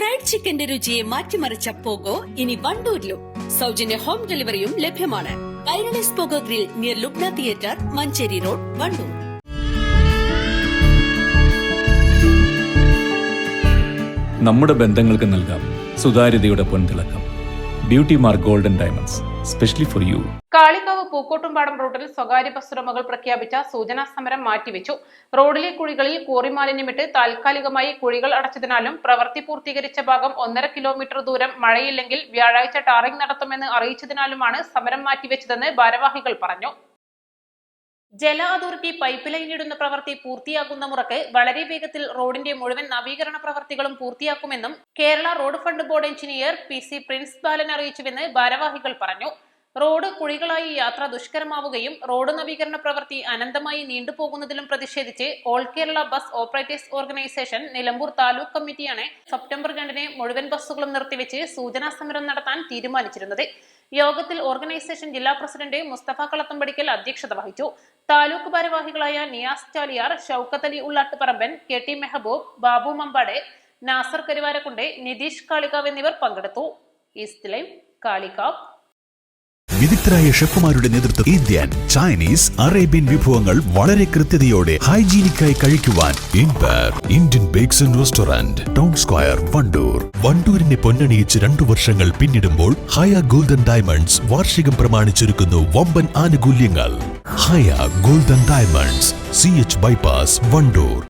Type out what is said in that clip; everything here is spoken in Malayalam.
ഫ്രൈഡ് ചിക്കന്റെ രുചിയെ മാറ്റിമറിച്ച പോഗോ ഇനി വണ്ടൂരിലും. സൗജന്യ ഹോം ഡെലിവറിയും ലഭ്യമാണ്. Kairalis Pogo grill near Lubna theatre, Manjeri road, Wandoor. നമ്മുടെ ബന്ധങ്ങൾക്ക് നൽകാം സുതാര്യതയുടെ പൊൻതിളക്കം. Beauty mark golden diamonds, specially for you. Kalikavu Pookkottumpadam റൂട്ടിൽ സ്വകാര്യ ബസ് ഉടമകൾ പ്രഖ്യാപിച്ച സൂചനാ സമരം മാറ്റിവെച്ചു. റോഡിലെ കുഴികളിൽ കോറി മാലിന്യമിട്ട് താൽക്കാലികമായി കുഴികൾ അടച്ചതിനാലും പ്രവൃത്തി പൂർത്തീകരിച്ച ഭാഗം 1.5 കിലോമീറ്റർ ദൂരം മഴയില്ലെങ്കിൽ വ്യാഴാഴ്ച ടാറിംഗ് നടത്തുമെന്ന് അറിയിച്ചതിനാലുമാണ് സമരം മാറ്റിവെച്ചതെന്ന് ഭാരവാഹികൾ പറഞ്ഞു. ജല അതോറിറ്റി പൈപ്പ് ലൈനിടുന്ന പ്രവൃത്തി പൂർത്തിയാകുന്ന മുറക്ക് വളരെ വേഗത്തിൽ റോഡിന്റെ മുഴുവൻ നവീകരണ പ്രവർത്തികളും പൂർത്തിയാക്കുമെന്നും Kerala road fund board engineer PC Prince Balan അറിയിച്ചുവെന്ന് ഭാരവാഹികൾ പറഞ്ഞു. റോഡ് കുഴികളായി യാത്ര ദുഷ്കരമാവുകയും റോഡ് നവീകരണ പ്രവൃത്തി അനന്തമായി നീണ്ടുപോകുന്നതിലും പ്രതിഷേധിച്ച് all Kerala bus operators organisation Nilambur taluk കമ്മിറ്റിയാണ് സെപ്റ്റംബർ 2 മുഴുവൻ ബസ്സുകളും നിർത്തിവെച്ച് സൂചനാ സമരം നടത്താൻ തീരുമാനിച്ചിരുന്നത്. യോഗത്തിൽ ഓർഗനൈസേഷൻ ജില്ലാ പ്രസിഡന്റ് മുസ്തഫ കളത്തമ്പടിക്കൽ അധ്യക്ഷത വഹിച്ചു. താലൂക്ക് ഭാരവാഹികളായ നിയാസ് ചാലിയാർ, ഷൌക്കത്ത് അലി ഉള്ളാട്ടുപറമ്പൻ, KT മെഹബൂബ്, ബാബു മമ്പാടെ, നാസർ കരുവാരക്കുണ്ട്, നിതീഷ് കാളികാവ് എന്നിവർ പങ്കെടുത്തു. East live, Kalikavu. വിദഗ്ധരായ ഷെഫുമാരുടെ നേതൃത്വം ഇന്ത്യൻ, ചൈനീസ്, അറേബ്യൻ വിഭവങ്ങൾ വളരെ കൃത്യതയോടെ ഹൈജീനിക്കായി കഴിക്കുവാൻ Indian bakes and restaurant, town square, Wandoor. വണ്ടൂരിനെ പൊന്നണിയിച്ച് 2 വർഷങ്ങൾ പിന്നിടുമ്പോൾ ഹയ ഗോൾഡൻ ഡയമണ്ട്സ് വാർഷികം പ്രമാണിച്ചൊരുക്കുന്നു വമ്പൻ ആനുകൂല്യങ്ങൾ. Haya golden diamonds, CH bypass, Wandoor.